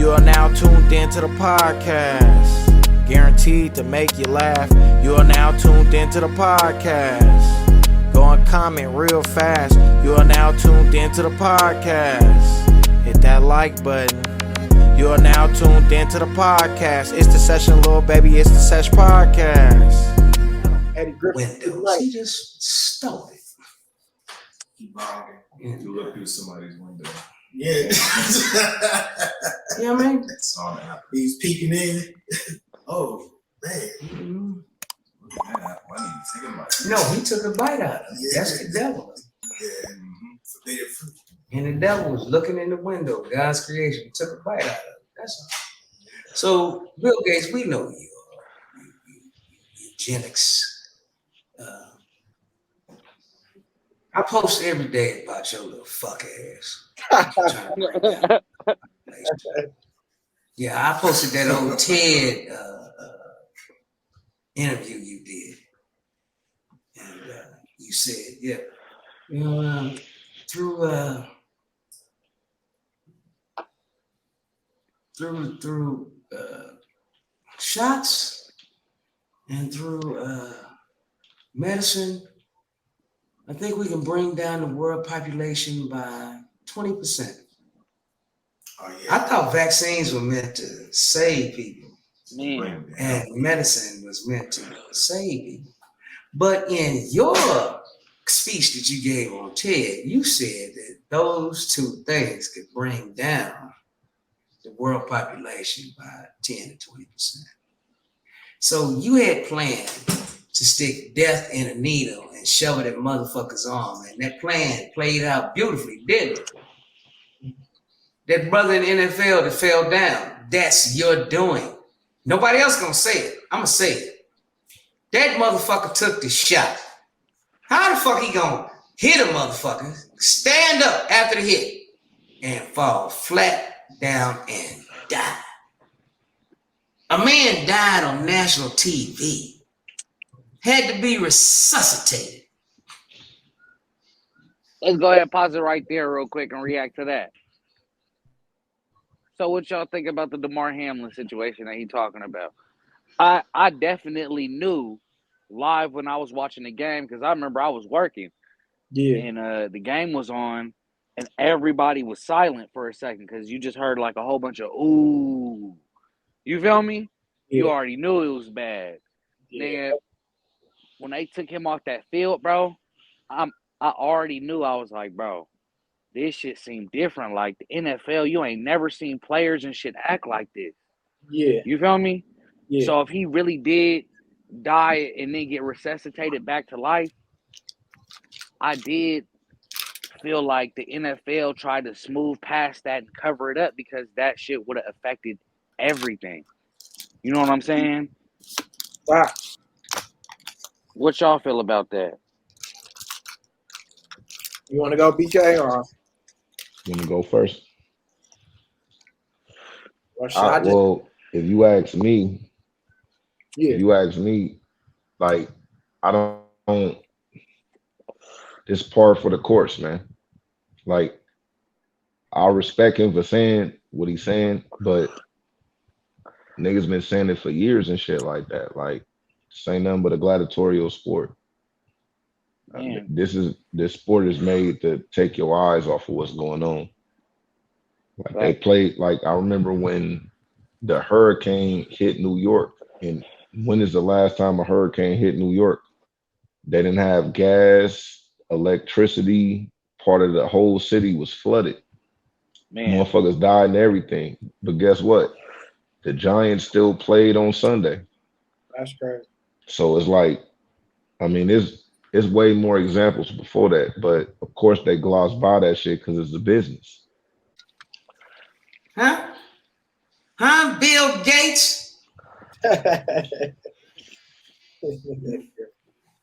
You are now tuned into the podcast, guaranteed to make you laugh. You are now tuned into the podcast. Go and comment real fast. You are now tuned into the podcast. Hit that like button. You are now tuned into the podcast. It's the session, little baby. It's the Sesh Podcast. Eddie Griffin. Windows. He just stole it. He bombed it. You look through somebody's window. Yeah. You know what I mean? It's on the app. He's peeking in. Oh, man. Mm-hmm. Look at that. Why did you take a bite? No, he took a bite out of it. Yeah. That's the devil. Yeah. Forbidden fruit. And the devil was looking in the window, God's creation, took a bite out of it. That's all. So, Bill Gates, we know you eugenics. I post every day about your little fuck ass. Yeah, I posted that old TED interview you did. And you said, yeah, you know, through shots and through medicine, I think we can bring down the world population by 20%. Oh, yeah. I thought vaccines were meant to save people. Man. And medicine was meant to save people. But in your speech that you gave on TED, you said that those two things could bring down the world population by 10 to 20%. So you had planned to stick death in a needle and shove it in motherfucker's arm. And that plan played out beautifully, didn't it? That brother in the NFL that fell down, that's your doing. Nobody else gonna say it. I'm gonna say it. That motherfucker took the shot. How the fuck he gonna hit a motherfucker, stand up after the hit, and fall flat down and die? A man died on national TV. Had to be resuscitated. Let's go ahead and pause it right there real quick and react to that. So what y'all think about the Damar Hamlin situation that he's talking about? I definitely knew live when I was watching the game, because I remember I was working. Yeah. And the game was on and everybody was silent for a second because you just heard like a whole bunch of ooh. You feel me? Yeah. You already knew it was bad. Yeah. Then when they took him off that field, bro, I already knew. I was like, bro, this shit seemed different. Like the NFL, you ain't never seen players and shit act like this. Yeah. You feel me? Yeah. So if he really did die and then get resuscitated back to life, I did feel like the NFL tried to smooth past that and cover it up because that shit would have affected everything. You know what I'm saying? Wow. What y'all feel about that? You want to go, BK, or? You want to go first? Or should I just? Well, if you ask me, Yeah. like, I don't, it's par for the course, man. Like, I respect him for saying what he's saying, but niggas been saying it for years and shit like that. Like, this ain't nothing but a gladiatorial sport. This sport is made to take your eyes off of what's going on. Like, they played, like, I remember when the hurricane hit New York, and when is the last time a hurricane hit New York? They didn't have gas, electricity, part of the whole city was flooded. Man, Motherfuckers died and everything. But guess what? The Giants still played on Sunday. That's crazy. So it's like, I mean, it's way more examples before that, but of course they gloss by that shit because it's a business. Huh? Bill Gates?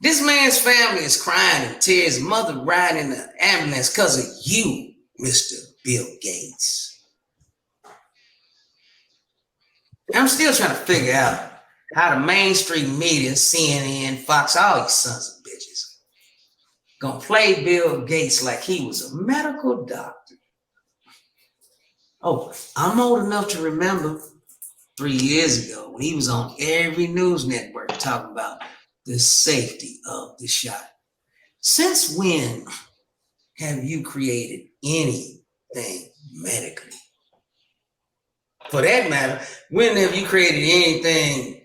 This man's family is crying in tears. His mother riding in the ambulance because of you, Mr. Bill Gates. I'm still trying to figure out how the mainstream media, CNN, Fox, all these sons of bitches, gonna play Bill Gates like he was a medical doctor. Oh, I'm old enough to remember 3 years ago when he was on every news network talking about the safety of the shot. Since when have you created anything medically? For that matter, when have you created anything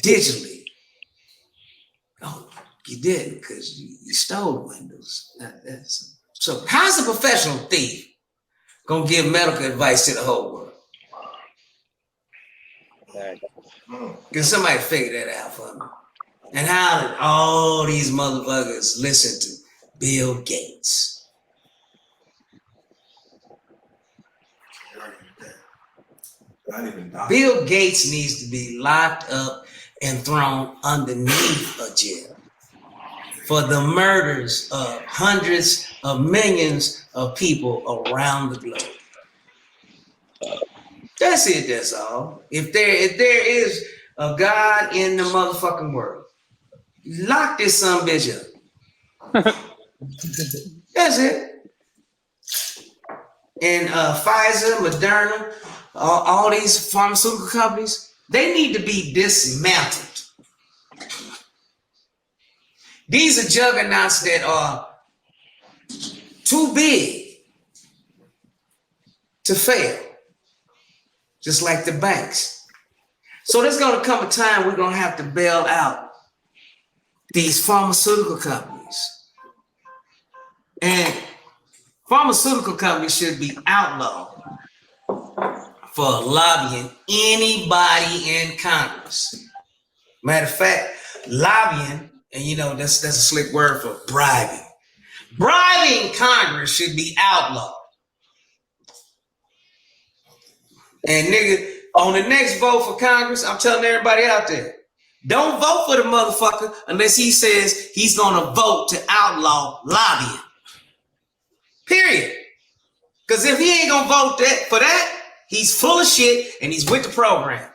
digitally? Oh, you didn't, because you stole Windows. So how's a professional thief gonna give medical advice to the whole world? Can somebody figure that out for me? And how did all these motherfuckers listen to Bill Gates? Bill Gates needs to be locked up and thrown underneath a jail for the murders of hundreds of millions of people around the globe. That's it, that's all. If there is a God in the motherfucking world, lock this son bitch up. That's it. And Pfizer, Moderna, all these pharmaceutical companies, they need to be dismantled. These are juggernauts that are too big to fail, just like the banks. So there's going to come a time we're going to have to bail out these pharmaceutical companies. And pharmaceutical companies should be outlawed for lobbying anybody in Congress. Matter of fact, lobbying, and you know, that's a slick word for bribing. Bribing Congress should be outlawed. And nigga, on the next vote for Congress, I'm telling everybody out there, don't vote for the motherfucker unless he says he's gonna vote to outlaw lobbying. Period. Because if he ain't gonna vote for that, he's full of shit and he's with the program.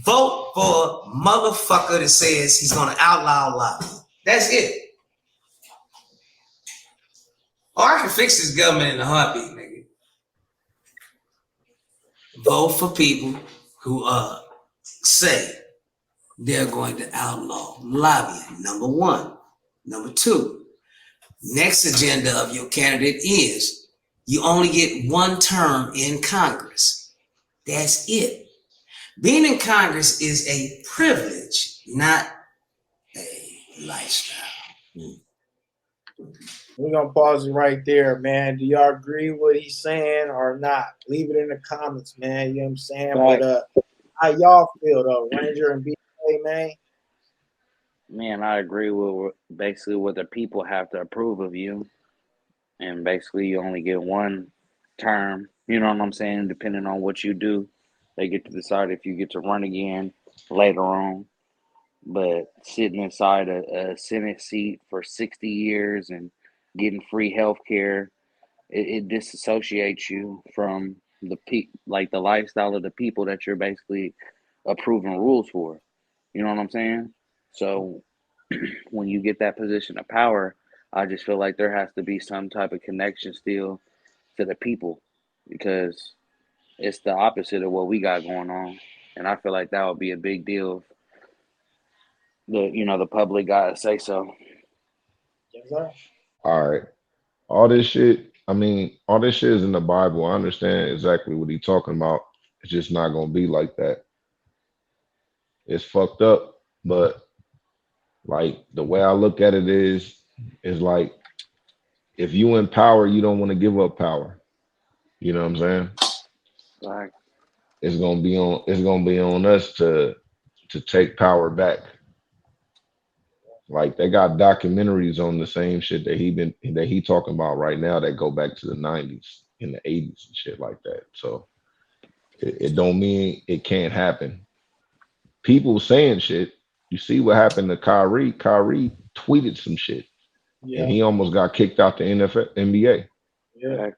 Vote for a motherfucker that says he's gonna outlaw lobbying. That's it. Or I can fix this government in a heartbeat, nigga. Vote for people who say they're going to outlaw lobbying, number one. Number two, next agenda of your candidate is you only get one term in Congress. That's it. Being in Congress is a privilege, not a lifestyle. We're going to pause it right there, man. Do y'all agree with what he's saying or not? Leave it in the comments, man. You know what I'm saying? Right. But how y'all feel, though? Ranger and BK, man? Man, I agree with basically what the people have to approve of you. And basically you only get one term. You know what I'm saying? Depending on what you do, they get to decide if you get to run again later on. But sitting inside a Senate seat for 60 years and getting free health care, it disassociates you from the lifestyle of the people that you're basically approving rules for. You know what I'm saying? So when you get that position of power, I just feel like there has to be some type of connection still to the people, because it's the opposite of what we got going on. And I feel like that would be a big deal if the public got to say so. Yes, sir. All right. All this shit is in the Bible. I understand exactly what he's talking about. It's just not going to be like that. It's fucked up, but like the way I look at it is like, if you in power, you don't want to give up power. You know what I'm saying? Right. It's gonna be on us to take power back. Like they got documentaries on the same shit that he talking about right now that go back to the 90s and the 80s and shit like that. So it don't mean it can't happen. People saying shit. You see what happened to Kyrie? Kyrie tweeted some shit. Yeah. And he almost got kicked out the NBA. Yeah.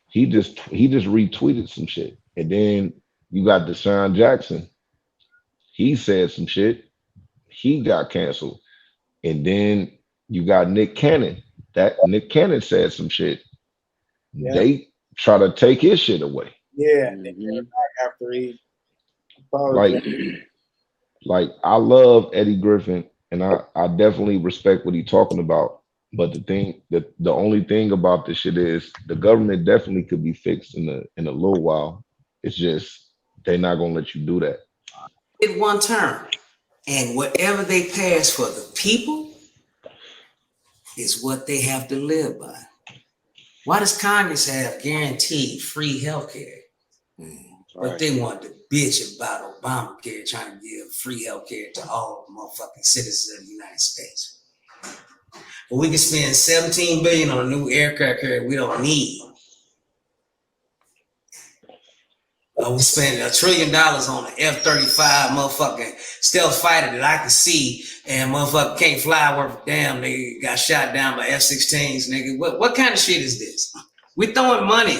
He just retweeted some shit. And then you got Deshaun Jackson. He said some shit. He got canceled. And then you got Nick Cannon. That Nick Cannon said some shit. Yeah. They try to take his shit away. Yeah, they came back after he apologized. Like I love Eddie Griffin, and I definitely respect what he's talking about. But the only thing about this shit is the government definitely could be fixed in a little while. It's just they're not gonna let you do that. It one term, and whatever they pass for the people is what they have to live by. Why does Congress have guaranteed free health care? But they want to bitch about Obamacare trying to give free health care to all motherfucking citizens of the United States. But we can spend $17 billion on a new aircraft carrier we don't need. We spend $1 trillion on an F-35 motherfucking stealth fighter that I can see, and motherfucker can't fly worth a damn. Nigga got shot down by F-16s, nigga. What kind of shit is this? We throwing money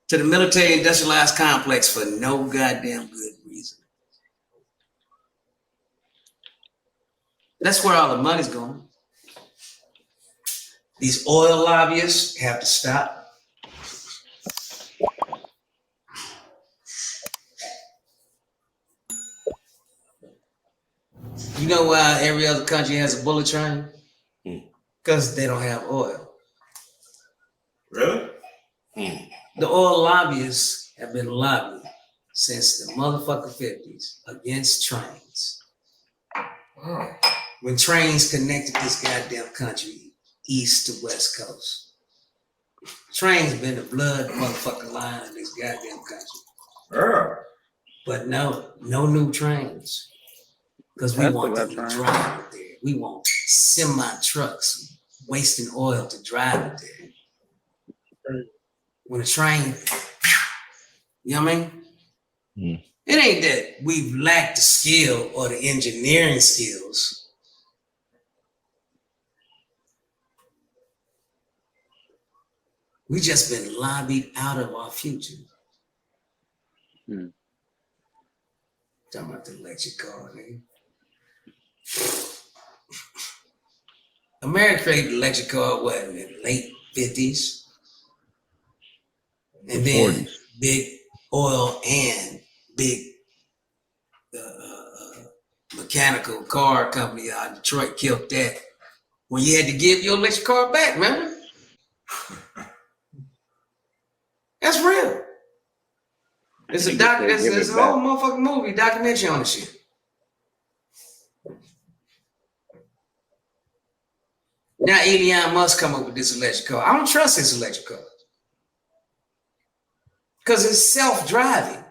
to the military industrialized complex for no goddamn good reason. That's where all the money's going. These oil lobbyists have to stop. You know why every other country has a bullet train? Because they don't have oil. Really? The oil lobbyists have been lobbying since the motherfucking 50s against trains. When trains connected this goddamn country east to west coast. Trains been the blood motherfucking line of this goddamn country. But no new trains. Because we want them to drive it there. We want semi-trucks wasting oil to drive it there. When a train, you know what I mean? It ain't that we've lacked the skill or the engineering skills. We just been lobbied out of our future. Talking about the electric car, nigga. America created the electric car, what, in the late 50s? And then 40s. big oil and big mechanical car company out of Detroit killed that. When you had to give your electric car back, remember? That's real. It's a whole motherfucking movie, documentary on this shit. Now Elon Musk come up with this electric car. I don't trust this electric car. Because it's self-driving.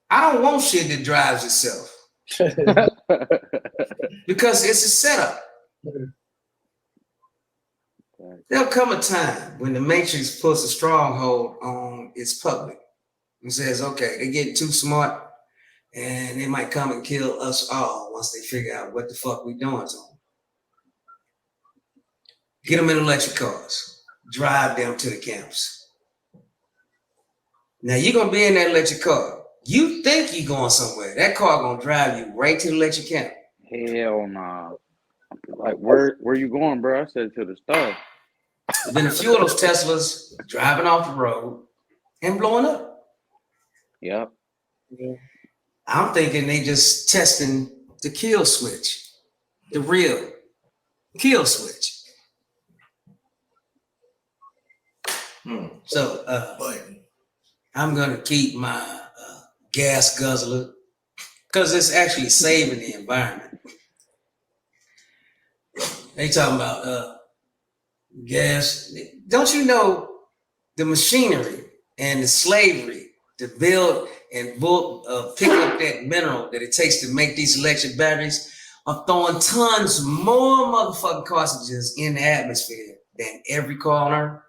I don't want shit that drives itself. Because it's a setup. There'll come a time when the Matrix puts a stronghold on its public and says, okay, they're getting too smart and they might come and kill us all once they figure out what the fuck we doing to them. Get them in electric cars, drive them to the camps. Now you're gonna be in that electric car. You think you're going somewhere. That car gonna drive you right to the electric camp. Hell nah. Like where you going, bro? I said to the store. Then a few of those Teslas driving off the road and blowing up. Yep. I'm thinking they just testing the kill switch, the real kill switch. So I'm gonna keep my gas guzzler because it's actually saving the environment. They talking about gas. Don't you know the machinery and the slavery to build and pick up that mineral that it takes to make these electric batteries are throwing tons more motherfucking cartridges in the atmosphere than every car on Earth.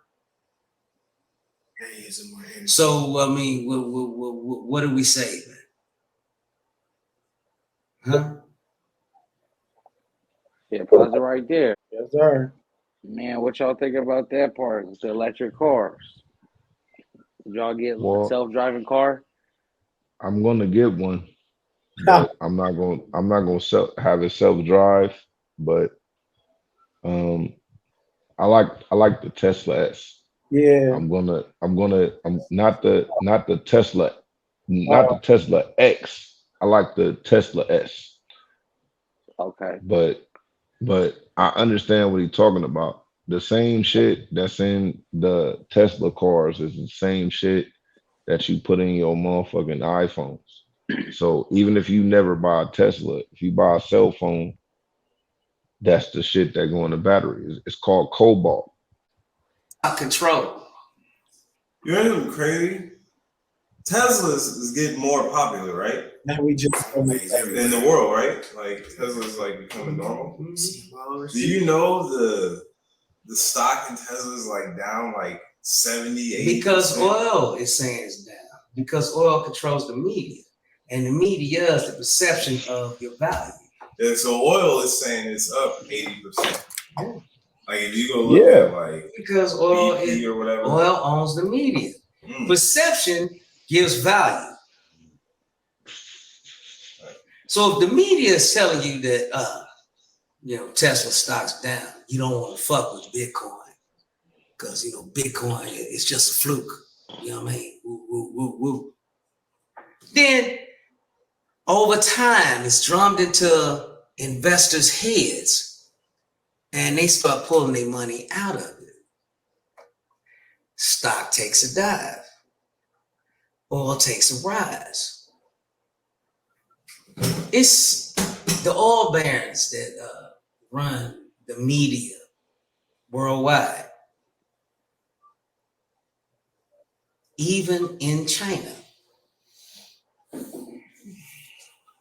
So, I mean, what do we say? Huh? Yeah, pause it right there. Yes, sir. Man, what y'all think about that part? It's the electric cars. Did y'all get a self-driving car? I'm gonna get one, but I'm not gonna have it self-drive. But I like the Tesla S. Yeah. I'm not the Tesla, not the Oh, Tesla X. I like the Tesla S. Okay. But I understand what he's talking about. The same shit that's in the Tesla cars is the same shit that you put in your motherfucking iPhones. So even if you never buy a Tesla, if you buy a cell phone, that's the shit that go in the battery. It's called cobalt. Control. You know what's crazy? Teslas is getting more popular, right? now we just In the world, right? Like Tesla's like becoming normal. Do you know the stock in Tesla is like down like 70, 80%? Because oil is saying it's down. Because oil controls the media. And the media is the perception of your value. And so oil is saying it's up 80%. Yeah. Like if you go look at like because oil BP or whatever. Oil owns the media. Perception gives value. So if the media is telling you that Tesla stock's down, you don't want to fuck with Bitcoin because Bitcoin is just a fluke. You know what I mean? Woo, woo, woo, woo. Then over time, it's drummed into investors' heads, and they start pulling their money out of it. Stock takes a dive. Oil takes a rise. It's the oil barons that run the media worldwide, even in China.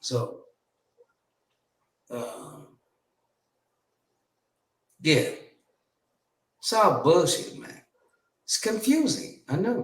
So, yeah, it's all bullshit, man. It's confusing, I know.